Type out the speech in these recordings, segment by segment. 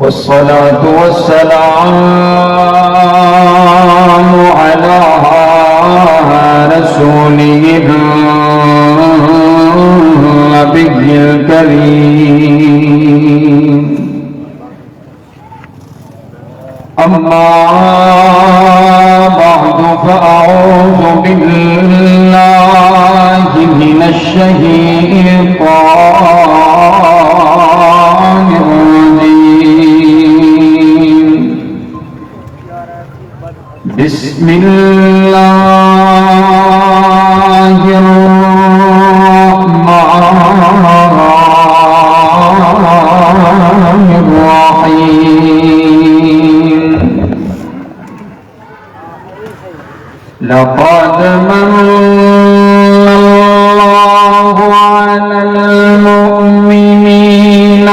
والصلاة والسلام على رسوله النبي الكريم أما بعد فأعوذ بالله من الشيطان الرجيم بسم الله الرحمن الرحيم لقد من الله على المؤمنين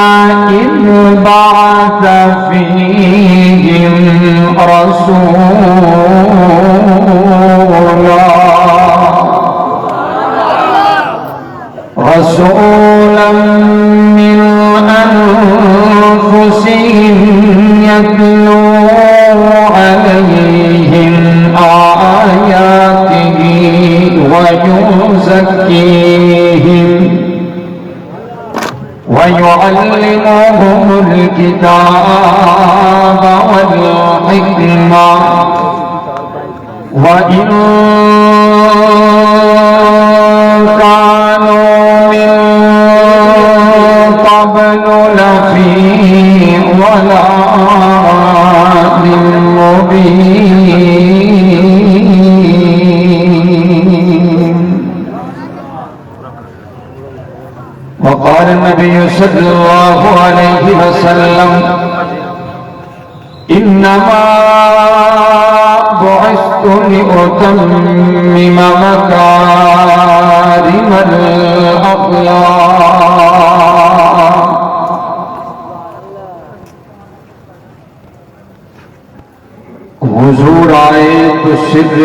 إذ بعث فيهم رسولا من أنفسهم يتلو عليهم آياته ويزكيهم ويعلمهم الكتاب والحكمة وإن كانوا من قبل لفي ضلال مبين. وقال النبي صلى الله عليه وسلم إنما بعثت لأتمم مكارم الأخلاق. حضور آئے تو سر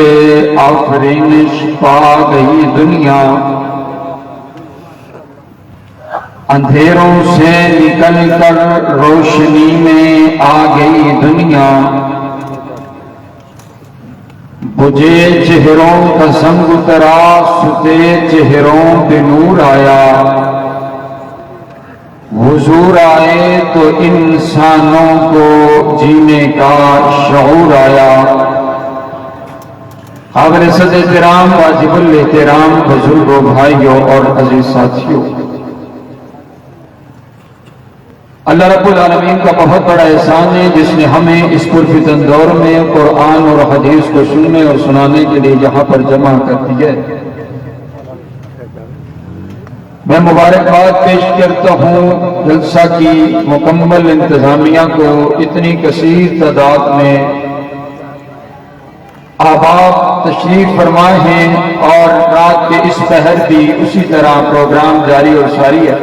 آفرینش پا گئی دنیا، اندھیروں سے نکل کر روشنی میں آ گئی دنیا، بجھے چہروں کا سنگ اترا، ستے چہروں پہ نور آیا. حضور آئے تو انسانوں کو جینے کا شعور آیا. قابل صد احترام، واجب الاحترام بزرگوں، بھائیوں اور عزیز ساتھیوں، اللہ رب العالمین کا بہت بڑا احسان ہے جس نے ہمیں اس پرفتن دور میں قرآن اور حدیث کو سننے اور سنانے کے لیے یہاں پر جمع کر دیا ہے. میں مبارکباد پیش کرتا ہوں جلسہ کی مکمل انتظامیہ کو، اتنی کثیر تعداد میں احباب تشریف فرمائے ہیں اور رات کے اس پہر بھی اسی طرح پروگرام جاری اور ساری ہے.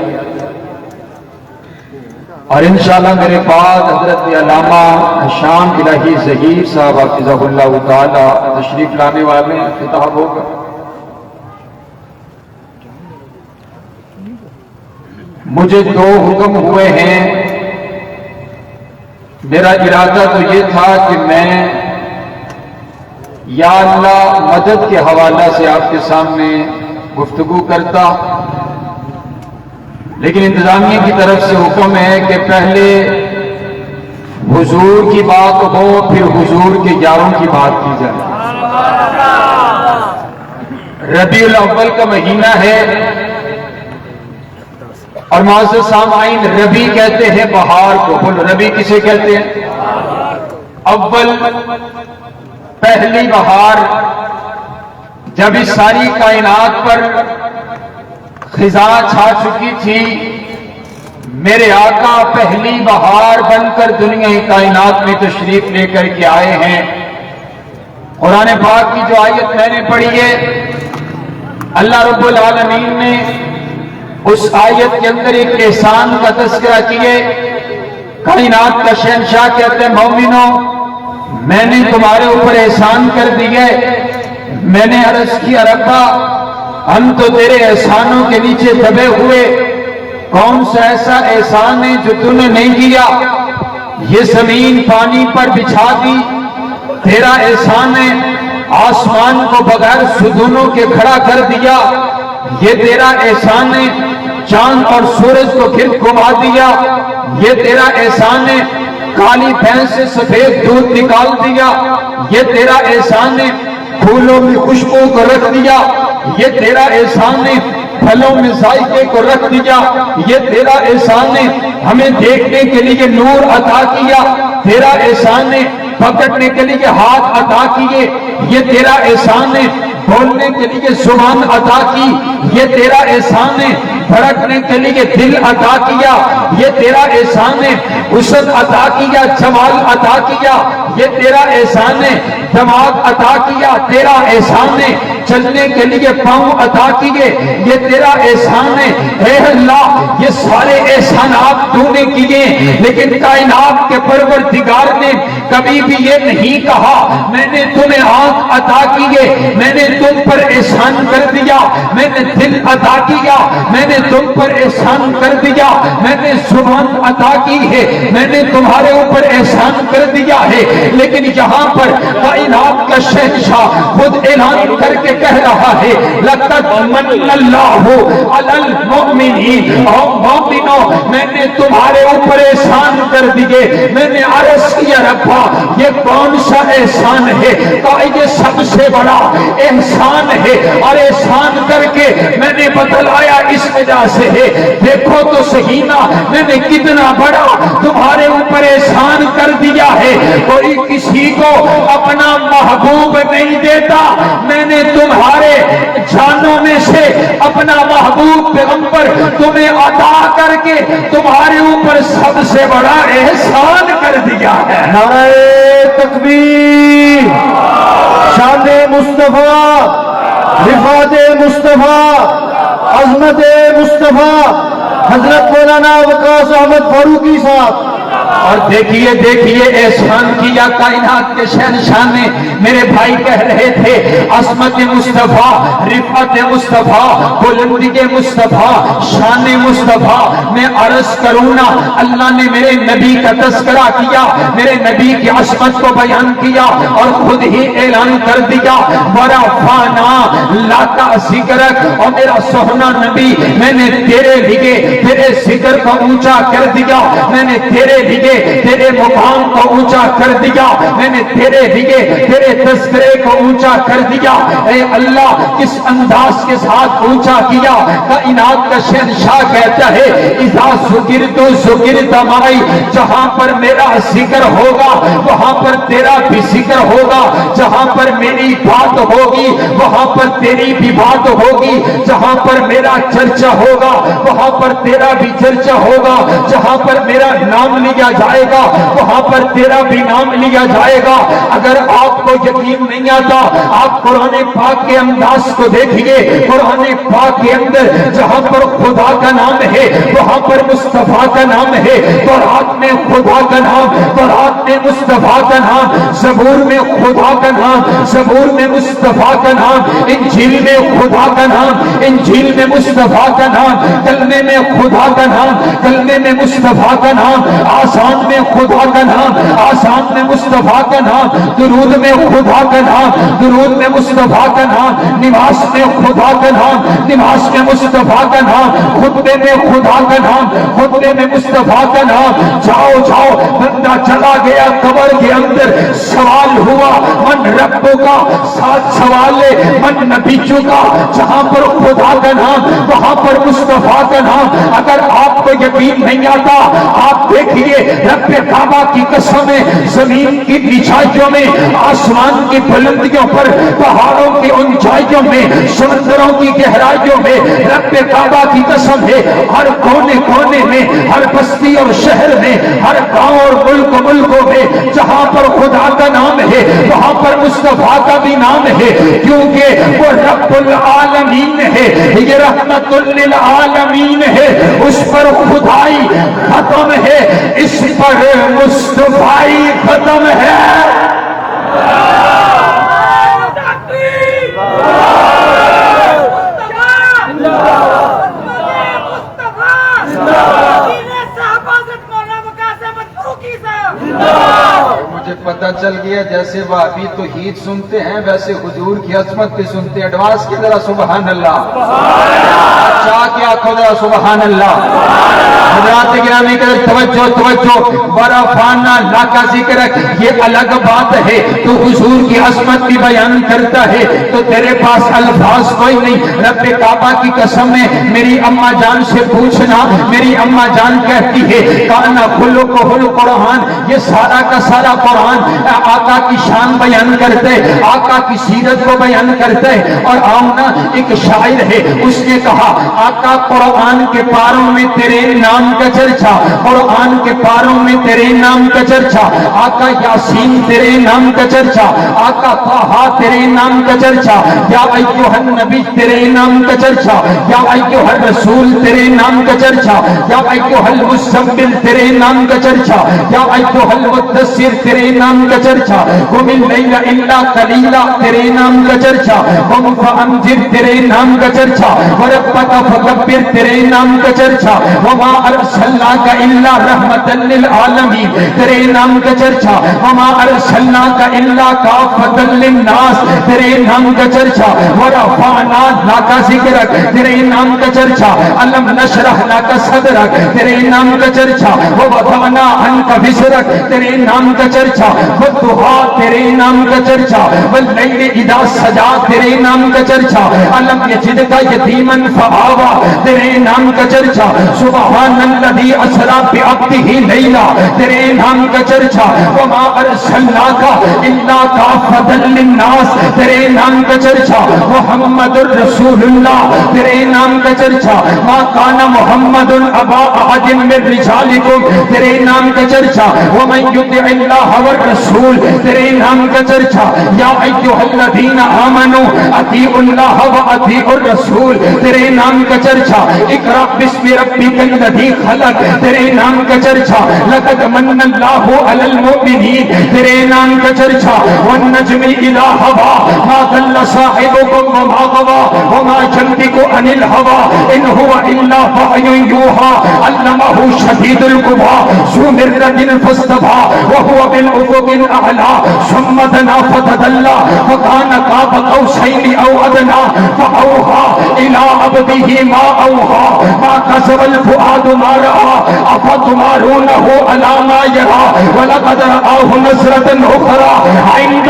اور انشاءاللہ میرے بعد حضرت علامہ شام الہی ظہیر صاحب حفظہ اللہ تعالی تشریف لانے والے خطاب ہوگا. مجھے دو حکم ہوئے ہیں. میرا ارادہ تو یہ تھا کہ میں یا اللہ مدد کے حوالہ سے آپ کے سامنے گفتگو کرتا، لیکن انتظامیہ کی طرف سے حکم ہے کہ پہلے حضور کی بات ہو، پھر حضور کے یاروں کی بات کی جائے. ربیع الاول کا مہینہ ہے اور معزز سامعین، ربیع کہتے ہیں بہار کو. بولو ربیع کسے کہتے ہیں؟ اول، پہلی بہار. جب اس ساری کائنات پر خزاں چھا چکی تھی، میرے آقا پہلی بہار بن کر دنیا کائنات میں تشریف لے کر کے آئے ہیں. قرآن پاک کی جو آیت میں نے پڑھی ہے، اللہ رب العالمین نے اس آیت کے اندر ایک احسان کا تذکرہ کیے. کائنات کا شہنشاہ کہتے ہیں مومنوں میں نے تمہارے اوپر احسان کر دیے. میں نے عرض کیا ربا ہم تو تیرے احسانوں کے نیچے دبے ہوئے، کون سا ایسا احسان ہے جو تم نے نہیں کیا؟ یہ زمین پانی پر بچھا دی تیرا احسان ہے، آسمان کو بغیر ستونوں کے کھڑا کر دیا یہ تیرا احسان ہے، چاند اور سورج کو پھر گھما دیا یہ تیرا احسان ہے، کالی بھینس سے سفید دودھ نکال دیا یہ تیرا احسان ہے، پھولوں میں خوشبو کو رکھ دیا یہ تیرا احسان ہے، پھلوں میں ذائقے کو رکھ دیا یہ تیرا احسان ہے، ہمیں دیکھنے کے لیے نور عطا کیا تیرا احسان ہے، پکڑنے کے لیے ہاتھ عطا کیے یہ تیرا احسان ہے، بولنے کے لیے زبان عطا کی یہ تیرا احسان ہے، بھڑکنے کے لیے دل عطا کیا یہ تیرا احسان ہے، حسن عطا کیا، جمال عطا کیا یہ تیرا احسان ہے، دماغ عطا کیا تیرا احسان ہے، چلنے کے لیے پاؤں عطا کیے یہ تیرا احسان ہے. اے اللہ یہ سارے احسانات تو نے کیے، لیکن کائنات کے پروردگار نے کبھی بھی یہ نہیں کہا میں نے تمہیں آنکھ عطا کیے، میں نے تم پر احسان کر دیا، میں نے دل عطا کیا، میں نے تم پر احسان کر دیا، میں نے زبان عطا کی ہے، میں نے تمہارے اوپر احسان کر دیا ہے. لیکن یہاں پر کائنات کا شہنشاہ خود اعلان کر کے کہہ رہا ہے لقد من اللہ علی المؤمنین، او مومنوں میں نے تمہارے اوپر احسان کر دیے. میں نے عرض کیا ربا یہ کون سا احسان ہے؟ کہا یہ سب سے بڑا احسان ہے، اور احسان کر کے میں نے بتلایا اس وجہ سے ہے دیکھو تو صحیح نا میں نے کتنا بڑا تمہارے اوپر احسان کر دیا ہے. کوئی کسی کو اپنا محبوب نہیں دیتا، میں نے تمہارے جانوں میں سے اپنا محبوب پیغمبر تمہیں عطا کر کے تمہارے اوپر سب سے بڑا احسان کر دیا ہے. نعرہ تکبیر، شان مصطفیٰ، رفعت مصطفیٰ، عظمت مصطفیٰ حضرت مولانا وقاص احمد فاروقی صاحب. اور دیکھیے احسان کیا کائنات کے شہنشاہ نے. میرے بھائی کہہ رہے تھے عظمت مصطفیٰ، رفعت مصطفیٰ، بلندی مصطفیٰ، شان مصطفیٰ. میں عرض کروں نا اللہ نے میرے نبی کا تذکرہ کیا، میرے نبی کی عظمت کو بیان کیا اور خود ہی اعلان کر دیا ورفعنا لک ذکرک. اور میرا سونا نبی میں نے تیرے لیے تیرے ذکر کو اونچا کر دیا، میں نے تیرے لیے تیرے مقام کو اونچا کر دیا، میں نے تیرے لیے تیرے تذکرے کو اونچا کر دیا. اے اللہ کس انداز کے ساتھ اونچا کیا. کائنات کا شہنشاہ کہتا ہے اذا ذکرت ذکرت معی، جہاں پر میرا ذکر ہوگا وہاں پر تیرا بھی ذکر ہوگا، جہاں پر میری بات ہوگی وہاں پر تیری بھی بات ہوگی، جہاں پر میرا چرچا ہوگا وہاں پر تیرا بھی چرچا ہوگا، جہاں پر میرا نام لیا جائے گا وہاں پر تیرا بھی نام لیا جائے گا. اگر آپ کو یقین نہیں آتا آپ قرآن پاک کے انداز کو دیکھیے. قرآن پاک کے اندر جہاں پر خدا کا نام ہے وہاں پر مصطفیٰ کا نام ہے، تورات میں خدا کا نام، تورات میں مصطفیٰ کا نام، زبور میں خدا کا نام، زبور میں مصطفیٰ کا نام، انجیل میں خدا کا نام، انجیل میں مصطفیٰ کا نام، کلمے میں خدا کا نام، کلمے میں مصطفیٰ کا نام، آسان میں خدا کا نام، آسان میں مصطفیٰ کا نام، درود میں خدا کا نام، درود میں مصطفیٰ کا نام، نماز میں خدا کا نام، نماز میں مصطفیٰ کا نام، خطبے میں خدا کا نام، خطبے میں مصطفیٰ کا نام. جاؤ بندہ چلا گیا قبر کے اندر، سوال ہوا من رب کا، ساتھ سوال ہے من نبی کا. جہاں پر خدا کا نام وہاں پر مصطفیٰ کا نام. اگر آپ کو یقین نہیں آتا آپ دیکھیے رب کعبہ کی قسم ہے، زمین کی نچائیوں میں، آسمان کی بلندیوں پر، پہاڑوں کی اونچائیوں میں، سمندروں کی گہرائیوں میں، رب کعبہ کی قسم ہے، ہر کونے کونے میں، ہر بستی اور شہر میں، ہر گاؤں اور ملکوں میں جہاں پر خدا کا نام ہے وہاں پر مصطفیٰ کا بھی نام ہے، کیونکہ وہ رب العالمین ہے، یہ رحمت للعالمین ہے، اس پر خدائی ختم ہے، اس پر مصطفیٰ ختم ہے۔ مجھے پتہ چل گیا جیسے وہ ابھی توحید سنتے ہیں ویسے حضور کی عظمت بھی سنتے ہیں۔ ایڈوانس کی ذرا سبحان اللہ، چاہ کے آنکھوں ذرا سبحان اللہ۔ حضرات گرامی قدر توجہ، ورفعنا لک ذکرک، یہ الگ بات ہے، تو حضور کی عظمت بھی بیان کرتا ہے تو تیرے پاس الفاظ کوئی نہیں۔ رب کعبہ کی قسم ہے، میری اماں جان سے پوچھنا، میری اماں جان کہتی ہے کانا خلقہ القرآن، یہ سارا کا سارا قرآن آقا کی شان بیان کرتے، آقا کی سیرت کو بیان کرتے۔ اور آمنہ ایک شاعر ہے، اس نے کہا آقا قرآن کے پاروں میں تیرے نام کا چرچا، قرآن کے پاروں میں تیرے نام کا چرچا، آقا یاسین تیرے نام کا چرچا، آقا طٰہٰ تیرے نام کا چرچا، یا ایھا النبی تیرے نام کا چرچا، یا ایھا الرسول تیرے نام کا چرچا، یا ایھا المزمل تیرے نام کا چرچا، یا ایھا المدثر تیرے نام کا چرچا، قم اللیل الا قلیلا تیرے نام کا چرچا، قم فانذر تیرے نام کا چرچا، وربک فکبر تیرے نام کا چرچا، وما ارسلناک الا رحمتا للعالمین تیرے نام کا چرچا، وما ارسلناک الا کافۃ للناس تیرے نام کا چرچا، ورفعنا لک ذکرک تیرے نام کا چرچا، الم نشرح لک صدرک تیرے نام کا چرچا، ووضعنا عنک وزرک تیرے نام کا چرچا، والضحیٰ تیرے نام کا چرچا، واللیل اذا سجا تیرے نام کا چرچا، الم یجدک یتیما فآویٰ تیرے نام کا چرچا، سبحان الذی اسریٰ بعبدہ لیلا تیرے نام کا چرچا، وما ارسلناک الا کافۃ للناس تیرے نام کا چرچا، محمد الرسول اللہ تیرے نام کا چرچا، ما کان محمد ابا احد من رجالکم تیرے نام کا چرچا، ومن یطع اللہ والرسول تیرے نام کا چرچا، یا ایھا الذین آمنوا اطیعوا اللہ واطیعوا الرسول تیرے نام کا چرچا، اقرأ باسم ربک الذی خلق تیرے نام کا چرچا، لقد من اللہ علی المؤمنین تیرے نام کا چرچا، والنجم اذا ھویٰ ما ضل صاحبکم وما غویٰ وما ینطق عن الھویٰ ان ھو الا وحی یوحیٰ علمہ شدید القویٰ ذو مرۃ فاستویٰ وہو بالافق الاعلیٰ ثم دنا فتدلی فکان قاب قوسین او ادنیٰ فاوحیٰ الی عبدہ ما اوحیٰ ما کذب الفؤاد ما رأیٰ افتمارونہ علی ما یریٰ ولقد رآہ نضرۃ اخری عند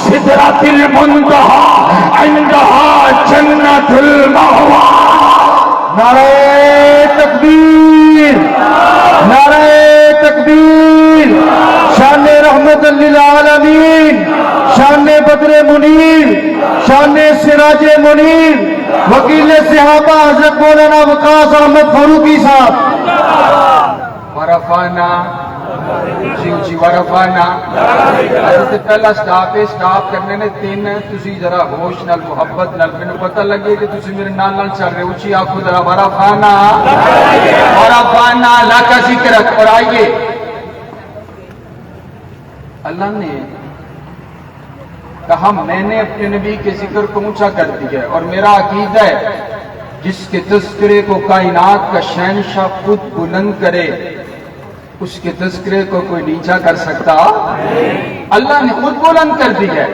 سدرۃ المنتہیٰ عندہا جنۃ المأویٰ۔ نعرہ تکبیر، نعرہ تکبیر، شان رحمت للعالمین، شان بدر منیر، شان سراج منیر، وکیل صحابہ حضرت مولانا وقاص احمد فاروقی صاحب۔ ورفعنا جی ورفعنا حضرت پہلا سٹاپ ہے، سٹاپ کرنے نے تین تسی ذرا ہوش نال محبت نال مینوں پتہ لگے کہ تسی میرے نال نال چل رہے، اونچی آنکھوں ذرا ورفعنا لک ذکرک۔ اور آئیے اللہ نے کہا میں نے اپنے نبی کے ذکر کو اونچا کر دیا ہے، اور میرا عقیدہ ہے جس کے تذکرے کو کائنات کا شہنشاہ خود بلند کرے اس کے تذکرے کو کوئی نیچا کر سکتا؟ اللہ نے خود بلند کر دیا ہے۔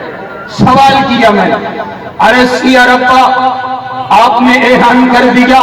سوال کیا میں نے، عرض کیا ربا آپ نے اعلان کر دیا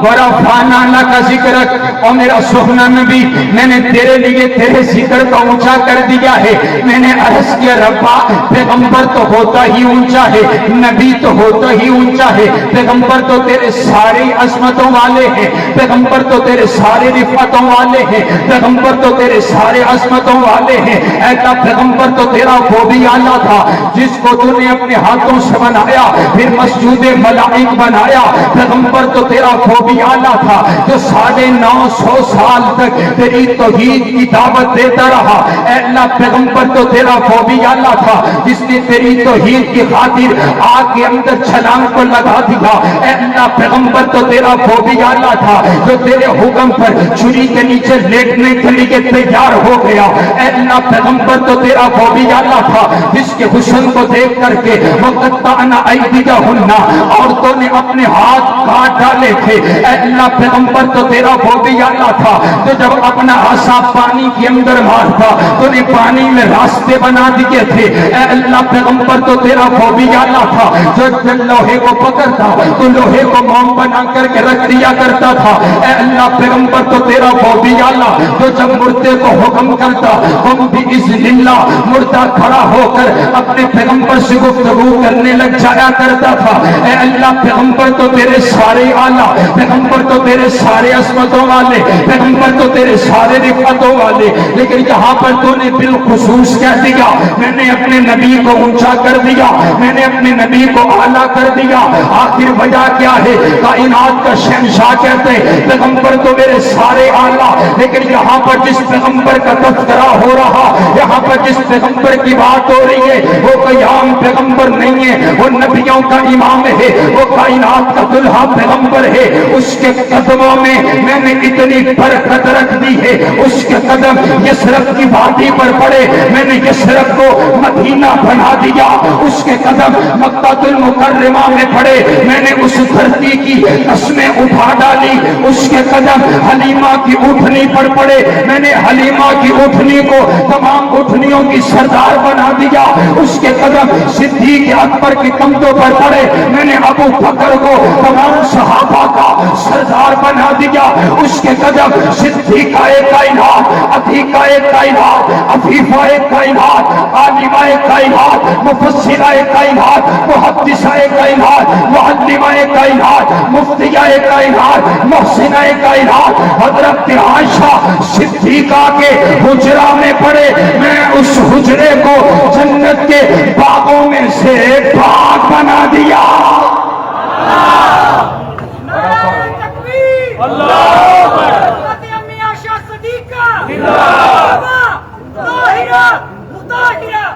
ورفعنا لک ذکرک، اور میرا سخنا نبی میں نے تیرے لیے تیرے ذکر کو اونچا کر دیا ہے۔ میں نے عرض کیا ربا پیغمبر تو ہوتا ہی اونچا ہے، نبی تو ہوتا ہی اونچا ہے، پیغمبر تو تیرے ساری عظمتوں والے ہیں، پیغمبر تو تیرے سارے رفعتوں والے ہیں، پیغمبر تو تیرے سارے عظمتوں والے ہیں۔ اے اللہ پیغمبر تو تیرا وہ بھی آلہ تھا جس کو تو نے اپنے ہاتھوں سے بنایا، پھر مسجود ملائک بنایا۔ پیغمبر تو تیرا وہ بھی آلہ تھا جو 950 سال تک تیری توحید کی دعوت دیتا رہا۔ اے اللہ پیغمبر تو تیرا وہ بھی آلہ تھا جس نے تیری توحید کی خاطر آگ کے اندر چھلانگ کو لگا دیا۔ اے اللہ پیغمبر تو تیرا وہ بھی آلہ تھا جو تیرے حکم پر چھری کے نیچے لیٹنے کے لیے تیار ہو گیا۔ اے اللہ پیغمبر تو تیرا وہ بھی آلہ تھا جس کے حسن کو دیکھ کر کے وقتانا ایدیہن، عورتوں نے اپنے ہاتھ کاٹ ڈالے تھے۔ اے اللہ پیغمبر تو تیرا وہ بھی آلہ تھا تو جب اپنا عصا پانی کے اندر مارتا تو نے پانی میں راستے بنا دیے تھے۔ اے اللہ پیغمبر تو تیرا وہ بھی آلہ تھا جو لوہے کو پکڑتا تو لوہے کو موم بنا کر کے رکھ دیا کرتا تھا۔ اے اللہ پیغمبر تو تیرا وہ بھی آلہ جو جب مردے کو حکم کرتا ہم بھی اذن اللہ مردہ کھڑا ہو کر اپنے پیغمبر سے گفتگو کرنے لگ جایا کرتا تھا۔ اے اللہ پیغمبر تو تیرے سارے آلہ، پیغمبر تو تیرے سارے عظمتوں والے، پیغمبر تو تیرے سارے رفعتوں والے، لیکن یہاں پر تو نے بالخصوص کہہ دیا میں نے اپنے نبی کو اونچا کر دیا، میں نے اپنے نبی کو اعلیٰ کر دیا۔ آخر وجہ کیا ہے؟ کائنات کا شہنشاہ کہتے پیغمبر تو میرے سارے آلہ، لیکن یہاں پر جس پیغمبر کا تذکرہ ہو رہا، یہاں پر جس پیغمبر کی بات ہو رہی ہے وہ کوئی عام پیغمبر نہیں ہے، وہ نبیوں کا امام ہے، وہ کائنات کا دلہا پیغمبر ہے۔ اس کے قدموں میں نے اتنی برکت رکھ دی ہے، اس کے قدم یثرب کی وادی پر پڑے، میں نے یثرب کو مدینہ بنا دیا۔ اس کے قدم مکہ المکرمہ میں پڑے، میں نے اس دھرتی کی قسمیں اٹھا ڈالی۔ اس کے قدم حلیمہ کی اٹھنی پر پڑے، میں نے حلیمہ کی اٹھنی کو تمام اٹھنیوں کی سردار بنا دیا۔ اس کے قدم صدیق اکبر کی کمروں پر پڑے، میں نے ابو بکر کو تمام صحابہ کا سردار بنا دیا۔ اس کے قدم صدیقہ کائنات، عتیقہ کائنات، عفیفہ کائنات، عالمہ کائنات، مفسرہ کائنات، محدثہ کائنات، معلمہ کائنات، مفتیہ کائنات، محسنہ کائنات حضرت عائشہ صدیقہ کے حجرہ میں پڑے، میں اس حجرے کو جنت کے باغوں میں سے باغ بنا دیا۔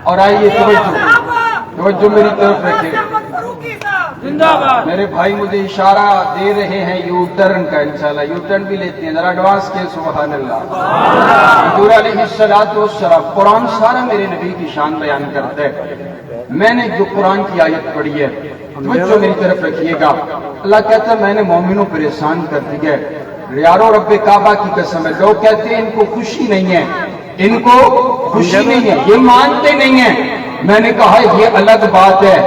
اور آئیے توجہ میری طرف رکھیں، میرے بھائی مجھے اشارہ دے رہے ہیں یو ٹرن کا، انشاءاللہ یو ٹرن بھی لیتے ہیں، ذرا ایڈوانس کے سبحان اللہ۔ حضور علیہ السلام قرآن سارا میرے نبی کی شان بیان کرتا ہے۔ میں نے جو قرآن کی آیت پڑھی ہے توجہ میری طرف رکھیے گا، اللہ کہتا ہے میں نے مومنوں پر احسان کر دیا ہے۔ یارو رب کعبہ کی قسم ہے، لوگ کہتے ہیں ان کو خوشی نہیں ہے، ان کو خوشی نہیں ہے، یہ مانتے نہیں ہیں۔ میں نے کہا یہ الگ بات ہے،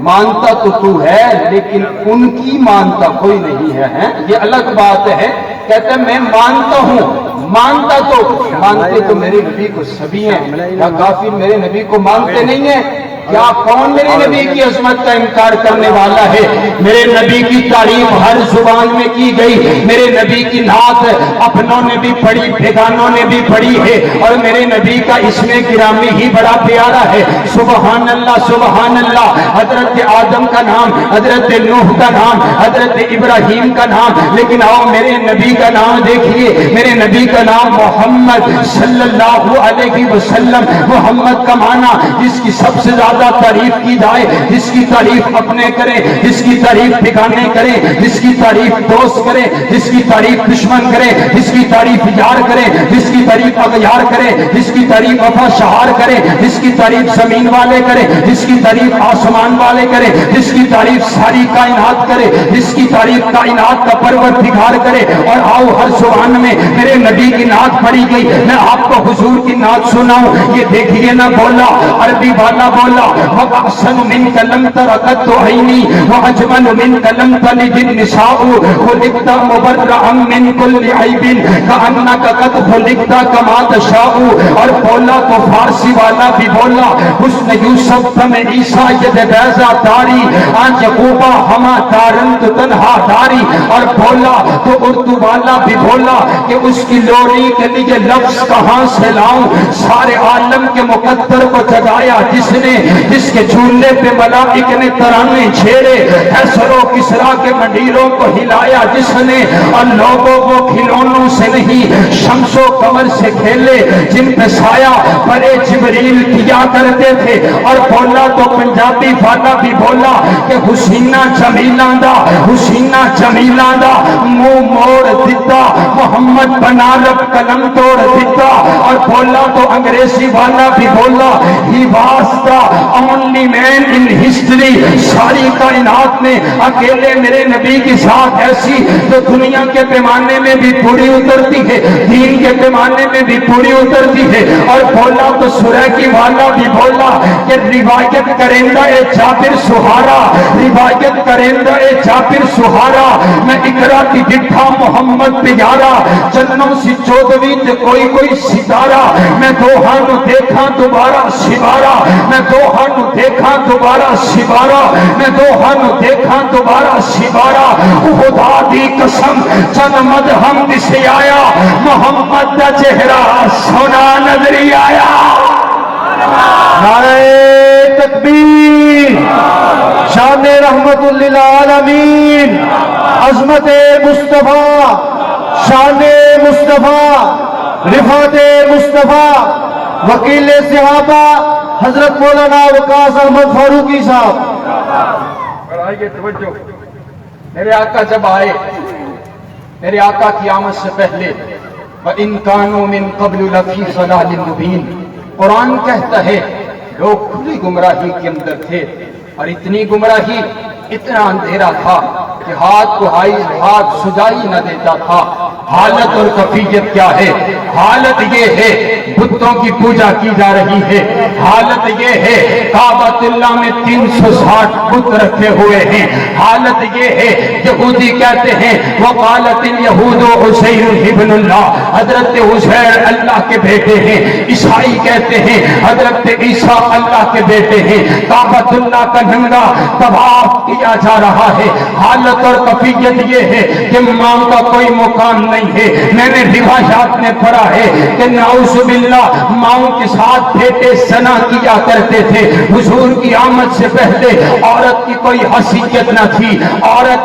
مانتا تو ہے لیکن ان کی مانتا کوئی نہیں ہے، یہ الگ بات ہے۔ کہتا ہے میں مانتا ہوں، مانتے تو میرے نبی کو سبھی ہیں، یا کافر میرے نبی کو مانتے نہیں ہیں؟ کیا کون میرے نبی کی عظمت کا انکار کرنے والا ہے؟ میرے نبی کی تعریف ہر زبان میں کی گئی، میرے نبی کی نعت اپنوں نے بھی پڑھی، بیگانوں نے بھی پڑھی ہے، اور میرے نبی کا اسم گرامی ہی بڑا پیارا ہے۔ سبحان اللہ سبحان اللہ، حضرت آدم کا نام، حضرت نوح کا نام، حضرت ابراہیم کا نام، لیکن آؤ میرے نبی کا نام دیکھیے، میرے نبی کا نام محمد صلی اللہ علیہ وسلم۔ محمد کا معنی جس کی سب سے زیادہ تعریف کی جائے، جس کی تعریف اپنے کریں، جس کی تعریف ٹھکانے کریں، جس کی تعریف دوست کریں، جس کی تعریف دشمن کریں، جس کی تعریف یار کریں، جس کی تعریف اغیار کریں، جس کی تعریف وفا شہار کریں، جس کی تعریف زمین والے کریں، جس کی تعریف آسمان والے کریں، جس کی تعریف ساری کائنات کرے، جس کی تعریف کائنات کا پروردگار کرے۔ اور آؤ ہر زبان میں میرے نبی کی نعت پڑھی گئی، میں آپ کو حضور کی نعت سناؤں۔ یہ دیکھیے نہ بولا عربی والا بولا بولا وَأَحْسَنُ مِنْكَ لَمْ تَرَ قَطُّ عَيْنِي وَأَجْمَلُ مِنْكَ لَمْ تَلِدِ النِّسَاءُ خُلِقْتَ مُبَرَّأً مِنْ كُلِّ عَيْبٍ كَأَنَّكَ قَدْ خُلِقْتَ كَمَا تَشَاءُ. اور بولا تو فارسی والا بھی بولا حسن یوسف تم عیسیٰ ید بیضا داری آن یعقوبہ ہما دارند تنہا داری. اور بولا تو اردو والا بھی بولا کہ اس کی لوری کے لیے لفظ کہاں سے لاؤں. سارے عالم کے مقدر کو جگایا جس کے جھولے پہ ملائک نے ترانے چھیڑے. کیسر و کسرا کے منڈیروں کو ہلایا جس نے اور لوگوں کو کھلونوں سے نہیں شمس و قمر سے کھیلے جن پہ سایہ بڑے جبریل کیا کرتے تھے. اور بولا تو پنجابی والا بھی بولا کہ حسینہ جمیلہ دا حسینہ جمیلہ دا منہ موڑ دیتا محمد بنا رب قلم توڑ دیتا. اور بولا تو انگریزی والا بھی بولا ہی واسطہ اونلی مین ان ہسٹری. ساری کائنات میں اکیلے میرے نبی کی ذات ایسی جو دنیا کے پیمانے میں بھی پوری اترتی ہے دین کے پیمانے میں بھی پوری اترتی ہے. اور بولا تو سریکی والا بھی بولا کہ روایت کرندہ جابر سہارا روایت کرندہ جابر سہارا میں اقرا کی ڈٹھا محمد پیارا چنوں سی چودویں کوئی ستارہ. میں دوہا نو دیکھا دوبارہ سوارا میں دوہا نو دیکھا دوبارہ سوارا میں دوہا نو دیکھا دوبارہ سوارا. خدا دی قسم چند مدہم سے آیا محمد دا چہرہ سونا نظری آیا. نعرہ تکبیر شان رحمت للعالمین عظمت مصطفیٰ شان مصطفیٰ رفعت مصطفیٰ وکیل صحابہ حضرت مولانا وقاص احمد فاروقی صاحب. آئیے توجہ. میرے آقا جب آئے میرے آقا کی آمد سے پہلے وَإِن كَانُوا مِن قَبْلُ لَفِي ضَلَالٍ مُبِينٍ قرآن کہتا ہے لوگ کھلی گمراہی کے اندر تھے اور اتنی گمراہی اتنا اندھیرا تھا کہ ہاتھ کو ہاتھ سجائی نہ دیتا تھا. حالت اور کیفیت کیا ہے؟ حالت یہ ہے بتوں کی پوجا کی جا رہی ہے. حالت یہ ہے کعبۃ اللہ میں 360 بت رکھے ہوئے ہیں. حالت یہ ہے یہودی کہتے ہیں وقالت الیہود عزیر ابن اللہ حضرت عزیر اللہ کے بیٹے ہیں. عیسائی کہتے ہیں حضرت عیسیٰ اللہ کے بیٹے ہیں. کعبۃ اللہ کا ننگا طواف کیا جا رہا ہے. حالت اور کیفیت یہ ہے کہ ماں کا کوئی مقام نہیں ہے. میں نے روایات میں پڑھا ہے کہ نعوذ باللہ ماؤں کے ساتھ بیٹے زنا کیا کرتے تھے. حضور کی آمد سے پہلے عورت کی کوئی حیثیت نہ تھی.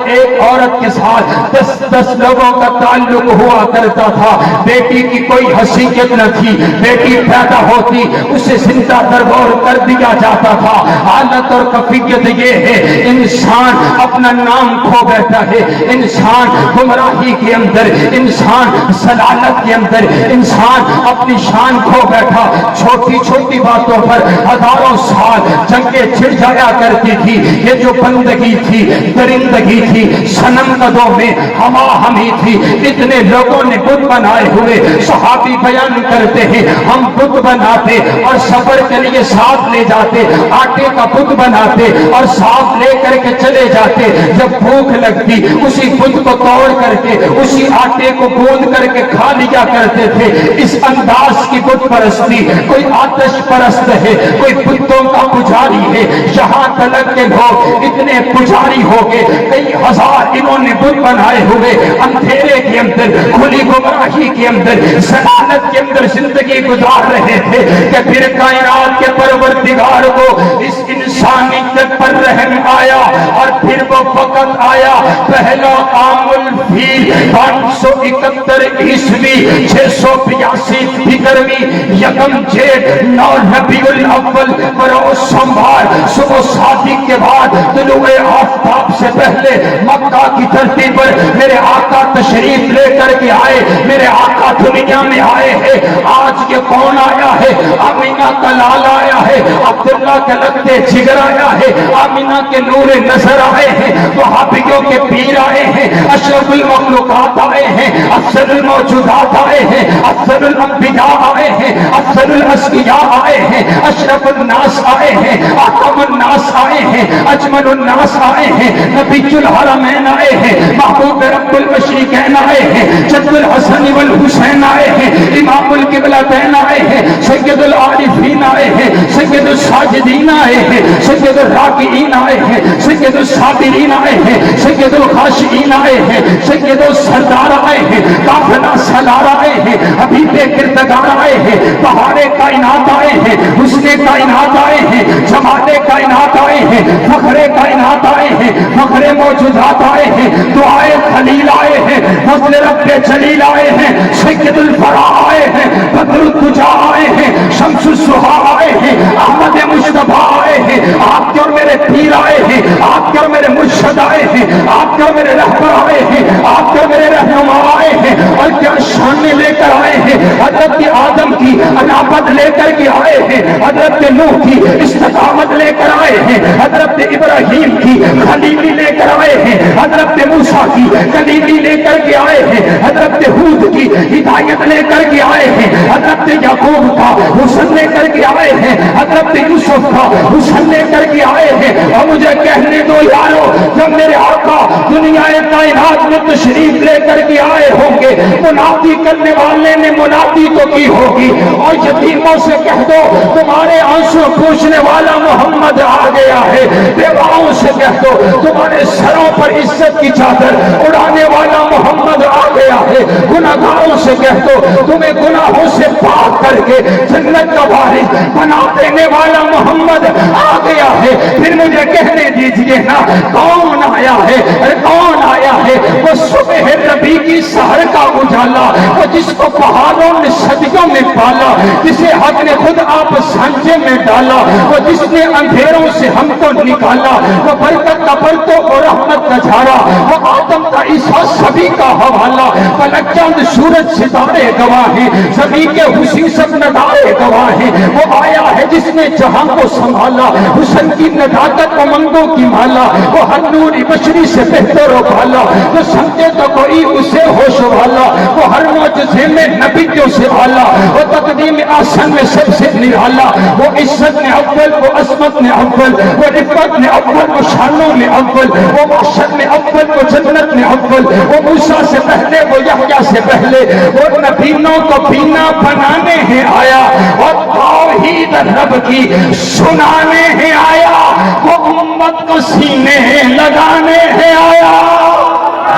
ایک عورت کے ساتھ 10 لوگوں کا تعلق ہوا کرتا تھا. بیٹی کی کوئی حیثیت نہ تھی. بیٹی پیدا ہوتی اسے زندہ درگور کر دیا جاتا تھا. حالت اور کیفیت یہ ہے انسان اپنا نام کھو بیٹھا ہے. انسان گمراہی کے اندر انسان ضلالت کے اندر انسان اپنی شان کھو بیٹھا. چھوٹی چھوٹی باتوں پر ہزاروں سال جنگیں چھڑ جایا کرتی تھی. یہ جو بندگی تھی درندگی تھی صنم قدوں میں ہما ہمی تھی. اتنے لوگوں نے بت بنائے ہوئے. صحابی بیان کرتے ہیں ہم بت بناتے اور سفر کے لیے ساتھ لے جاتے آٹے کا بت بناتے اور ساتھ لے کر کے چلے جاتے. جب بھوک لگتی اسی بت کو توڑ کر کے اسی آٹے کو گوندھ کر کے کھا لیا کرتے تھے. اس انداز کی بت پرستی کوئی آتش پرست ہے کوئی بتوں کا پجاری ہے. یہاں تلک کے لوگ اتنے پجاری ہو گئے کئی ہزار انہوں نے بت بنائے ہوئے اندھیرے کے اندر کھلی گمراہی کے اندر ضلالت کے اندر زندگی گزار رہے تھے کہ پھر کائنات کے پروردگار کو اس انسانیت پر رحم آیا اور پھر وہ وقت آیا پہلا عام الفیل 571 عیسوی 682 فکروی یکم جیٹ 9 ربیع الاول بروز سوموار صبح صادق کے بعد طلوع آفتاب سے پہلے مکہ کی دھرتی پر میرے آقا تشریف لے کر کے آئے. میرے آقا دنیا میں آئے ہیں. آج یہ کون آیا ہے؟ امینہ کا لال آیا ہے, عبداللہ کے لگتے جگر آیا ہے, آمینہ کے نور نظر آئے ہیں, وہابیوں کے پیر آئے ہیں, اشرف المخلوقات آئے ہیں, افضل الموجودات آئے ہیں, افضل الانبیاء آئے ہیں, افضل الاسقیاء آئے ہیں, اشرف الناس آئے ہیں, احکم الناس آئے ہیں, اجمل الناس آئے ہیں, نبی الحرمین آئے ہیں, محبوب رب المشرقین آئے ہیں, جد الحسن والحسین آئے ہیں, امام القبلتین آئے ہیں, سید العارفین آئے ہیں, سید الساجدین آئے ہیں, سید الراکعین آئے ہیں, سید الصابرین آئے ہیں, سید الخاشعین آئے ہیں, سید السردار آئے ہیں, قافلہ سالار آئے ہیں, حبیب کردگار آئے ہیں, بہار کائنات آئے ہیں, حسن کائنات آئے ہیں, جمال کائنات آئے ہیں, فخر کائنات آئے ہیں, فخر موجودات آئے ہیں, دعائے خلیل آئے ہیں, فضل رب جلیل آئے ہیں, سید الفرا آئے ہیں, بدر الدجا آئے ہیں, شمس السحا آئے ہیں, احمد مصطفیٰ آئے ہیں, آپ کے اور میرے پیر آئے ہیں, آپ کے اور میرے مرشد آئے ہیں, آپ کے اور میرے رہبر آئے ہیں, آپ کے اور میرے رہنما آئے ہیں, اور کیا شان لے کر آئے ہیں, حضرت آدم کی انابت لے کر کے آئے ہیں, حضرت نوح کی استقامت لے کر آئے ہیں, حضرت ابراہیم کی خلیلی لے کر آئے ہیں, حضرت موسیٰ کی کلیمی لے کر کے آئے ہیں, حضرت ہود کی ہدایت لے کر کے آئے ہیں, حضرت یعقوب کا حسن لے کر کے آئے ہیں, حضرت یوسف کا حسن لے کر کے آئے ہیں. اور مجھے کہنے دو یارو, جب میرے آقا دنیا کائنات میں تشریف لے کر کے آئے ہوں گے, منادی کرنے والے نے منادی تو کی ہوگی, اور یتیموں سے کہہ دو تمہارے آنسو پوچھنے والا محمد آ گیا ہے, بیواؤں سے کہہ دو تمہارے سروں پر عزت کی چادر اڑانے والا محمد آ گیا ہے, گناہگاروں سے کہہ دو تمہیں گناہوں سے پاک کر کے جنت کا وارث بنا دینے والا محمد آ گیا ہے. پھر مجھے کہنے دیجئے نا, کون آیا ہے, کون آیا ہے؟ وہ صبح ربی کی سحر کا اجالا, وہ جس کو پہاڑوں نے صدیوں میں پالا, جسے حق نے خود آپ سانچے میں ڈالا, وہ جس نے اندھیروں سے ہم کو نکالا, وہ برکت کا پرتو اور رحمت کا جھارا, وہ آدم کا عیسیٰ سبھی کا حوالہ, فلک چاند سورج ستارے گواہ ہیں, زمین کے حسین سب نظارے گواہ ہیں. وہ آیا ہے جس نے جہاں کو سنبھالا, حسن کی نزاکت و منگوں کی مالا, وہ ہر نوری بشری سے بہتر و بھالا, وہ سمجھے تو کوئی اسے ہوش والا, وہ ہر معجزے میں نبیوں سے اعلیٰ, وہ تقدیم آسن میں سب سے نرالا, وہ عزت میں اول, وہ عظمت میں اول, وہ رفعت میں اول, وہ شانوں میں اول, وہ معاشر میں اول, وہ جنت میں اول, وہ موسیٰ سے پہلے, وہ یحییٰ سے پہلے, وہ نبیوں کو بینا بنانے ہیں آیا, اور توحید رب کی سنانے ہیں آیا, وہ امت کو سینے لگانے ہیں آیا.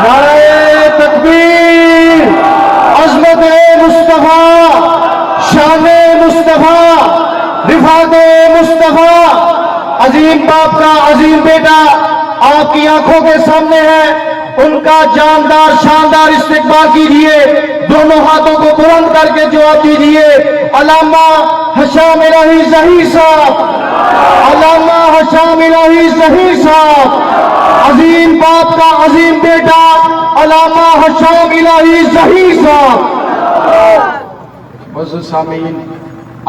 نعرہ تکبیر, عظمت مصطفیٰ, شان مصطفیٰ, رفعت مصطفیٰ. عظیم باپ کا عظیم بیٹا آپ کی آنکھوں کے سامنے ہے, ان کا جاندار شاندار استقبال کیجئے, دونوں ہاتھوں کو بلند کر کے جواب دیجئے. علامہ حشام الہی ظہیر صاحب, علامہ حشام الہی ظہیر صاحب, عظیم باپ کا عظیم بیٹا علامہ حشام الہی ظہیر صاحب. معزز سامعین,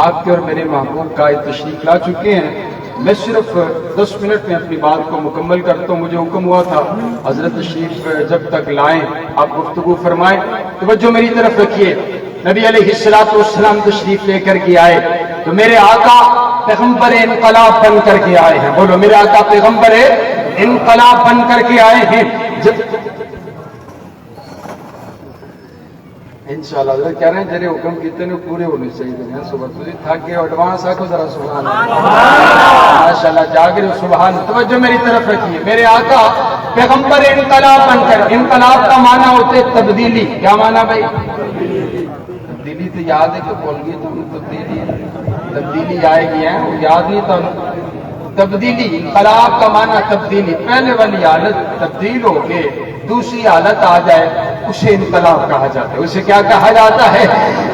آپ کے اور میرے محبوب کا تشریف لا چکے ہیں. میں صرف 10 منٹ میں اپنی بات کو مکمل کرتا ہوں. مجھے حکم ہوا تھا حضرت تشریف جب تک لائیں آپ گفتگو فرمائیں. توجہ میری طرف رکھیے. نبی علیہ السلام تشریف لے کر کے آئے تو میرے آقا پیغمبر انقلاب بن کر کے آئے ہیں. بولو, میرے آقا پیغمبر انقلاب بن کر کے آئے ہیں. انشاءاللہ حضرت کہہ رہے ہیں جنہیں حکم کیتے ہیں پورے ہونے چاہیے. صبح تجھے تھک گئے, ایڈوانس آکھو ذرا سبحان اللہ. ماشاءاللہ جاگ رہے ہو, سبحان. توجہ میری طرف رکھیے. میرے آقا پیغمبر انقلاب بن کر, انقلاب کا معنی ہوتے ہے تبدیلی. کیا معنی بھائی؟ تبدیلی تو یاد ہے کہ بول گئی تو تبدیلی آئے گی ہے, وہ یاد نہیں تھا. تبدیلی, انقلاب کا معنی تبدیلی. پہلے والی حالت تبدیل ہو کے دوسری حالت آ جائے اسے انقلاب کہا جاتا ہے. اسے کیا کہا جاتا ہے؟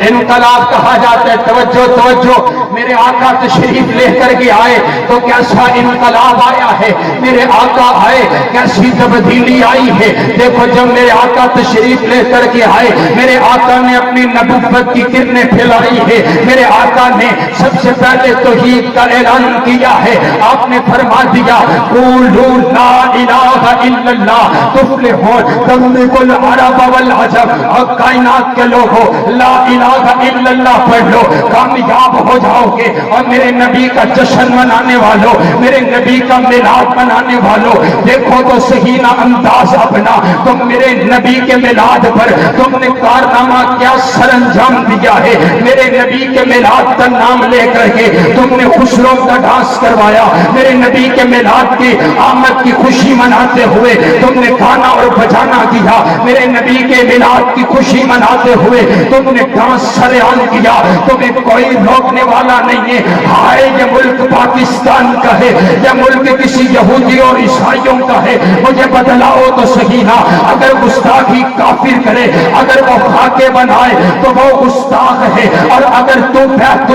انقلاب کہا جاتا ہے. توجہ توجہ, میرے آقا تشریف لے کر کے آئے تو کیسا انقلاب آیا ہے، میرے آقا آئے کیسی تبدیلی آئی ہے۔ دیکھو جب میرے آقا تشریف لے کر کے آئے، میرے آقا نے اپنی نبوت کی کرنیں پھیلائی ہے۔ میرے آقا نے سب سے پہلے توحید کا اعلان کیا ہے۔ آپ نے فرما دیا قولوا لا الہ الا اللہ تفلحون تملک العرب والعجم، اور کائنات کے لوگوں لا الہ الا اللہ پڑھ لو کامیاب ہو جاؤ گے۔ اور میرے نبی کا جشن منانے والوں، میرے نبی کا میلاد منانے والوں، دیکھو تو صحیح نہ انداز اپنا، تم میرے نبی کے میلاد پر تم نے کارنامہ کیا سر انجام دیا ہے۔ میرے نبی کے میلاد کا نام لے کر کے تم نے خسروں کا ڈانس کروایا، میرے نبی کے میلاد کی آمد کی خوشی مناتے ہوئے تم نے گانا اور بجانا کیا، میرے نبی کے میلاد کی خوشی مناتے ہوئے تم نے ڈانس سریان کیا، تمہیں کوئی روکنے والا نہیں ہے۔ ہائے یہ ملک پاکستان کا ہے، یہ ملک کسی یہودی اور عیسائیوں کا ہے، مجھے بدلاؤ تو صحیح نہ۔ اگر گستاخی کافر کرے، اگر وہ خاکے بنائے تو وہ گستاخ ہے، اور اگر تو بیت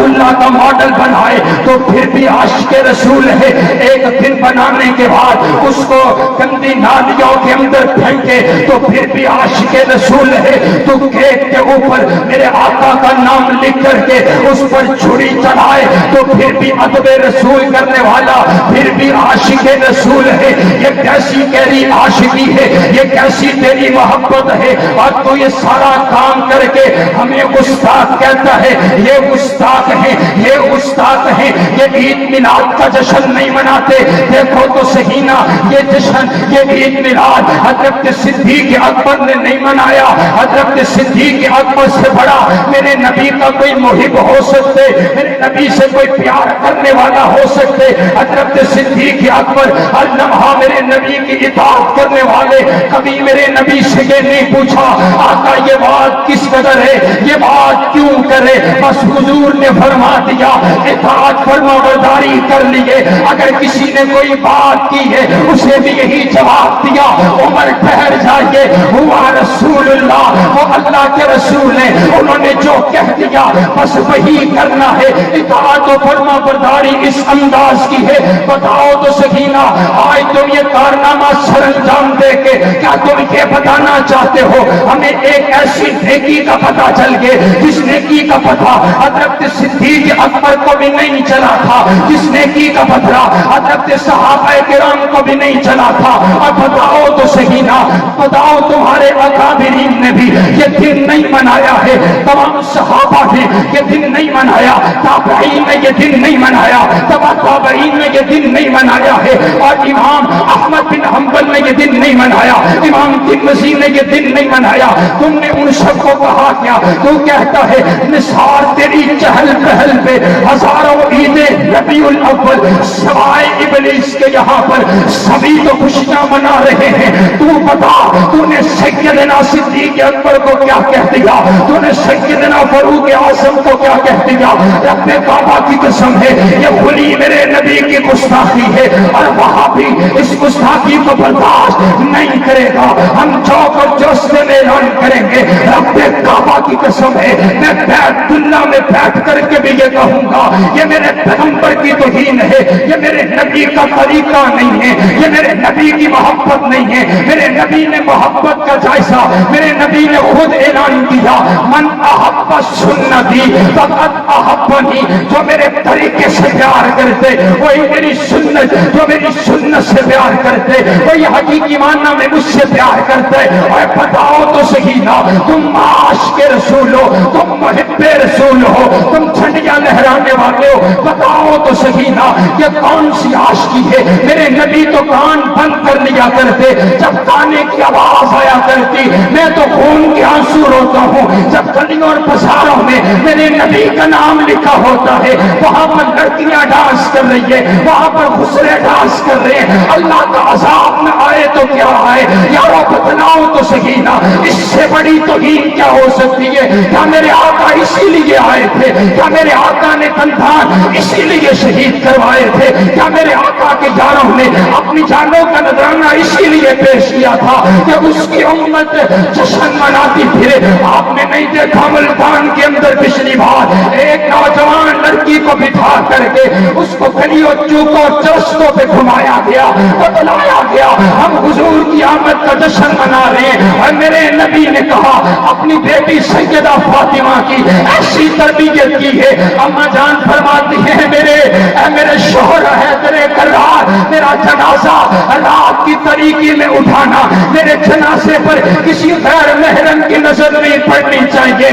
اللہ کا ماڈل بنائے تو پھر بھی عاشق رسول ہے۔ ایک دن بنانے کے بعد اس کو گندی نالیوں کے اندر پھینکے تو پھر بھی عاشق رسول ہے۔ تو کیک کے اوپر میرے آقا کا نام لکھ کر کے اس پر چھری چڑھائے تو پھر بھی ادب رسول کرنے والا پھر بھی عاشق رسول ہے۔ یہ کیسی تیری عاشقی ہے، یہ کیسی تیری محبت ہے، اور تو یہ سارا کام کر کے ہمیں گستاخ کہتا ہے۔ یہ گستاخ ہے، یہ گستاخ ہے، یہ عید میلاد کا جشن نہیں مناتے۔ دیکھو تو صحیح نا، یہ جشن، یہ عید میلاد حضرت صدیق اکبر نے نہیں منایا۔ حضرت صدیق اکبر سے بڑا میرے نبی کا کوئی محب ہو سکتے، میرے نبی سے کوئی پیار کرنے والا ہو سکتے۔ حضرت صدیق اکبر ہر لمحہ میرے نبی کی اطاعت کرنے والے، کبھی میرے نبی سے یہ نہیں پوچھا آقا یہ بات کس قدر ہے، یہ بات کیوں کرے، بس حضور نے فرما دیا اطاعت فرما برداری کر لیے۔ اگر کسی نے کوئی بات کی ہے اسے بھی یہی جواب دیا عمر ٹھہر جائیے، ہوا رسول اللہ، وہ اللہ کے رسول ہیں، انہوں نے جو کہہ دیا بس وہی کرنا ہے۔ اطاعت و فرما برداری اس انداز کی ہے۔ بتاؤ تو سکینہ، آج تم یہ کارنامہ سر انجام دے کے کیا تم یہ بتانا چاہتے ہو ہمیں ایک ایسی نیکی کا پتہ چل گئے جس نیکی کا پتہ حضرت صدیق اکبر کو بھی نہیں چلا تھا، جس نیکی کا پتہ حضرت صحابہ کرام کو بھی نہیں چلا تھا۔ اور بتاؤ تو صحیح نا، بتاؤ تمہارے اکابرین نے بھی یہ دن نہیں منایا ہے، تمام صحابہ نے یہ دن نہیں منایا، تابعین نے یہ دن نہیں منایا، تبع تابعین نے یہ دن نہیں منایا ہے، اور امام احمد بن حنبل نے یہ دن نہیں منایا، امام ترمذی نے یہ دن نہیں منایا۔ تم نے ان سب کو کہا کیا؟ تو کہتا ہے نثار تیری چہل پہل پہ ہزاروں عیدیں ربیع الاول سوائے ابلیس کے یہاں پر سبھی تو خوشیاں منا رہے ہیں، تو بتا تو نے سیدنا صدیق اکبر کو کیا کہہ دیا، تو نے سیدنا فاروق اعظم کو کیا کہہ دیا؟ رب کعبہ کی قسم ہے یہ کھلی میرے نبی کی گستاخی ہے، اور وہاں بھی اس گستاخی کو برداشت نہیں کرے گا۔ ہم چوک اور چوستے میں اعلان کریں گے رب کعبہ کی قسم ہے میں بیت اللہ میں بیٹھ کر کے بھی یہ کہوں گا یہ میرے پیغمبر کی توہین ہے، یہ میرے نبی کا طریقہ نہیں ہے، یہ میرے نبی کی محبت نہیں ہے۔ میرے نبی نے محبت کا جائزہ میرے نبی نے خود اعلان کیا من احب سنتی فقد احبنی، جو میرے طریقے سے پیار کرتے وہی میری سنت، جو میری سنت سے پیار کرتے وہی حقیقی معنی میں مجھ سے پیار کرتے۔ اور بتاؤ تو صحیح نا، تم عاشق رسول ہو، تم محب رسول ہو، تم جھنڈیاں لہرانے والے ہو، بتاؤ تو صحیح نا یہ کون سی عاشقی ہے؟ میرے نبی تو کان بند کر لیا کرتے جب گانے کی آواز آیا کرتی، میں تو خون کے آنسو روتا ہوں جب گلیوں اور بازاروں میں میرے نبی کا نام لکھا ہوتا ہے، وہاں پر لڑکیاں ڈانس کر رہی ہے، وہاں پر خسرے ڈانس کر رہے ہیں۔ اللہ کا عذاب نہ آئے تو کیا آئے؟ یارو بتلاؤ تو صحیح نا، اس سے بڑی توہین کیا ہو سکتی ہے؟ کیا میرے آقا اسی لیے آئے تھے؟ کیا میرے آقا نے دندان اسی لیے شہید کروائے تھے؟ کیا میرے آقا کے جانوں نے اپنی جانوں کا نذرانہ اسی لیے پیش کیا تھا کہ اس کی امت جشن مناتی پھرے؟ آپ نے نہیں دیکھا ملتان کے اندر پچھلی بار ایک نوجوان لڑکی کو بٹھا کر کے اس کو گلیوں چوکوں چرستوں پہ گھمایا گیا، بتلایا گیا ہم حضور کی آمد کا جشن منا رہے ہیں؟ اور میرے نبی نے کہا اپنی بیٹی سیدہ فاطمہ کی ایسی تربیت کی ہے، اما جان فرماتی ہے میرے شوہر ہے تیرے کرار میرا جنازہ رات کی طریقے میں اٹھانا، میرے جنازے پر کسی غیر محرم کی نظر نہیں پڑنی چاہیے۔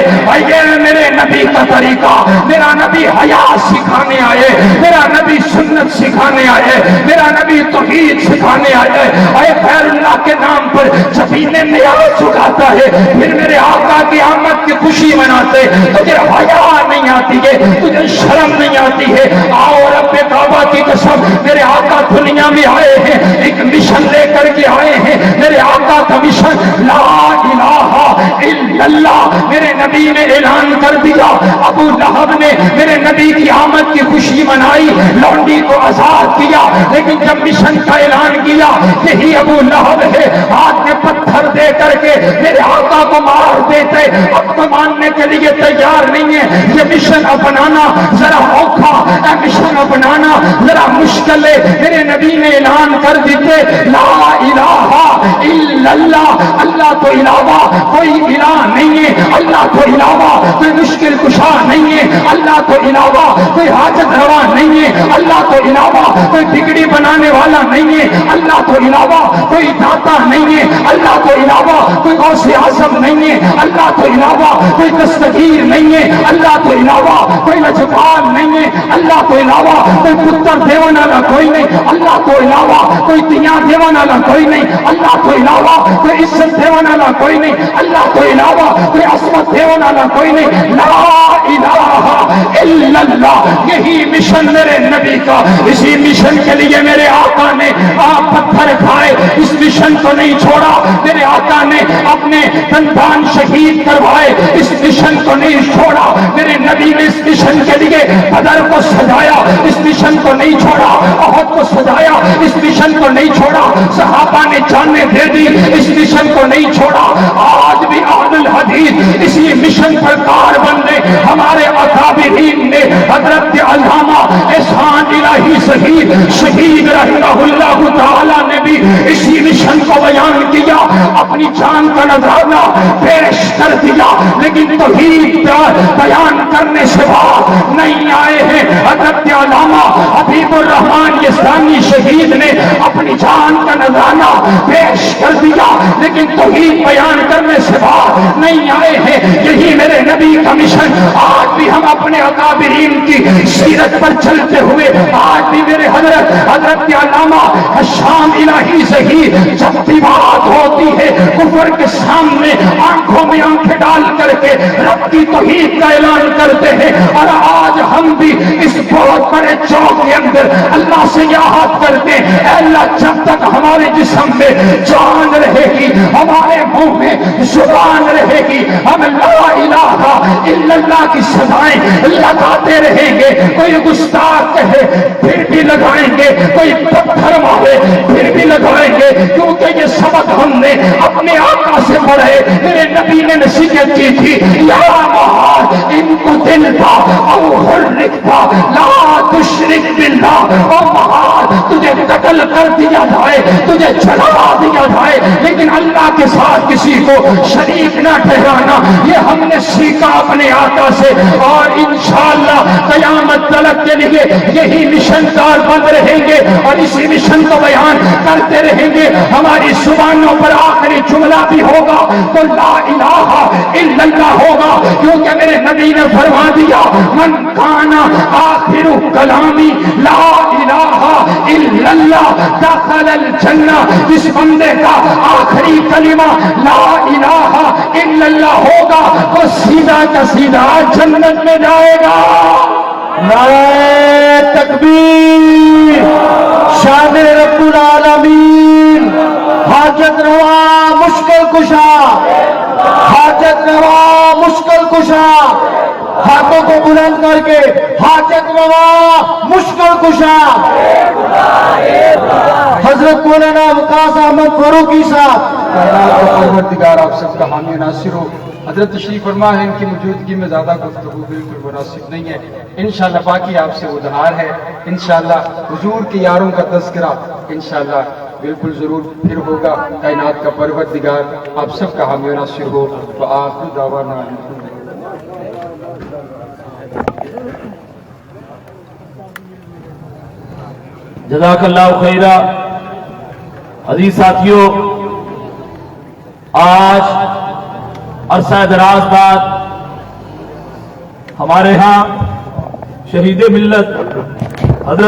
یہ میرے نبی کا طریقہ، میرا نبی حیا سکھانے آئے، میرا نبی سنت سکھانے آئے، میرا نبی توحید سکھانے آئے۔ اے غیر اللہ کے نام پر سفینے میں آگ چکاتا ہے، پھر میرے آقا کی آمد کی خوشی مناتے، تجھے حیا نہیں آتی ہے، تجھے شرم نہیں آتی ہے؟ آؤ رب کعبہ کی قسم، میرے آقا دنیا میں آئے ہیں، ایک مشن لے کر کے آئے ہیں۔ میرے آقا کا مشن لا الہ الا اللہ، میرے نبی نے اعلان کر دیا۔ ابو لہب نے میرے نبی کی آمد کی خوشی منائی، لونڈی کو آزاد کیا، لیکن جب مشن کا اعلان کیا یہی ابو لہب ہے، ہاتھ میں پتھر دے کر کے میرے آقا کو مار دیتے، اب تو ماننے کے لیے تیار نہیں ہے۔ یہ مشن اپنانا ذرا اوکھا، مشن اپنانا ذرا مشکل ہے۔ میرے نبی نے اعلان کر دیتے لا الہ الا اللہ، اللہ تو علاوہ کوئی الہ نہیں ہے، اللہ تو علاوہ کوئی مشکل کشا نہیں ہے، اللہ تو علاوہ کوئی حاجت روا نہیں ہے، اللہ تو علاوہ کوئی بگڑی بنانے والا نہیں ہے، اللہ تو علاوہ کوئی داتا نہیں ہے، اللہ تو علاوہ کوئی غوث اعظم نہیں ہے، اللہ تو علاوہ کوئی دستگیر نہیں ہے، اللہ تو علاوہ کوئی لجپال نہیں ہے، اللہ تو علاوہ کوئی پتر دیون والا کوئی نہیں، اللہ تو علاوہ کوئی دنیا دیون والا کوئی نہیں، اللہ تو علاوہ کوئی عزت دیون والا کوئی نہیں، اللہ تو علاوہ کوئی عصمت دیون والا کوئی نہیں۔ لا الہ الا اللہ، یہی مشن میرے نبی کا۔ اسی مشن کے لیے میرے آقا نے پتھر کھائے، اس مشن کو نہیں چھوڑا۔ میرے آقا نے اپنے دندان شہید کروائے، اس مشن کو نہیں چھوڑا۔ میرے نبی نے اس مشن کے لیے بدر کو سجایا، اس مشن کو نہیں چھوڑا۔ احد کو سجایا، اس مشن کو نہیں چھوڑا۔ صحابہ نے جانیں دے دی، اس مشن کو نہیں چھوڑا۔ آج بھی اہل الحدیث اسی مشن پر کار بندے ہمارے اکابرین نے، حضرت علامہ احسان الہی شہید رحمہ اللہ تعالی نے بھی اسی مشن کو بیان کیا، اپنی جان کا نذرانہ پیش کر دیا، لیکن توحید بیان کرنے سے بعد نہیں آئے ہیں۔ حضرت علامہ حبیب الرحمان یزدانی شہید نے اپنی جان کا نذرانہ پیش کر دیا، لیکن توحید بیان کرنے سے بعد نہیں آئے ہیں۔ یہی میرے نبی کا مشن۔ آج بھی ہم اپنے اکابرین کی سیرت پر چلتے ہوئے، آج بھی میرے حضرت علامہ شام الہی شہید جب بھی بات ہوتی ہے کفر کے سامنے آنکھوں میں آنکھیں ڈال کر کے رب کی توحید کا اعلان کرتے ہیں، اور آج ہم بھی اس بہت بڑے چوک کے اندر اللہ سے یاد کرتے ہیں، اے اللہ جب تک ہمارے جسم میں جان رہے گی، ہمارے منہ میں زبان رہے گی، ہم لا الہ الا اللہ کی سزائیں لگاتے رہیں گے۔ کوئی گستاخ کہے پھر بھی لگائیں گے، کوئی پتھر مارے پھر بھی لگائیں گے، کیونکہ یہ سبق ہم نے اپنے آقا سے پڑھے۔ میرے نبی نے نصیحت کی تھی، یا معاذ ان کو دل تھا او حرک تھا لا تشرک باللہ، او معاذ تجھے قتل کر دیا جائے، تجھے جلا دیا جائے، لیکن اللہ کے ساتھ کسی کو شریک نہ ٹھہرانا۔ یہ ہم نے سیکھا اپنے آقا سے، اور انشاءاللہ قیامت تلک کے لیے یہی مشن کار بند رہیں گے اور اسی مشن کو بیان کرتے رہیں گے۔ ہماری زبانوں پر آخری جملہ بھی ہوگا تو لا الہ الا اللہ ہوگا، کیونکہ میرے نبی نے فرما دیا من کانا آخر کلامی لا الہ الا اللہ دخل الجنہ، جس بندے کا آخری کلمہ لا الہ الا اللہ ہوگا وہ سیدھا کا سیدھا جنت میں جائے گا۔ نعرہ تکبیر، شان رب العالمین، حاجت روا مشکل کشا، حاجت روا مشکل کشا، ہاتھوں کو بلند کر کے حاجت روا مشکل کشا حضرت مولانا وقاص احمد فاروقی صاحب، کائنات کا پروردگار آپ سب کا حامی ناصر ہو۔ حضرت تشریف فرما ہے، ان کی موجودگی میں زیادہ گفتگو بالکل مناسب نہیں ہے، انشاءاللہ باقی آپ سے ادھار ہے، انشاءاللہ حضور کے یاروں کا تذکرہ انشاءاللہ بالکل ضرور پھر ہوگا۔ کائنات کا پروردگار آپ سب کا حامی ناصر ہو۔ وآخر دعوانا جزاک اللہ خیرہ۔ عزیز ساتھیوں، آج عرصہ دراز بعد ہمارے ہاں شہید ملت حضرت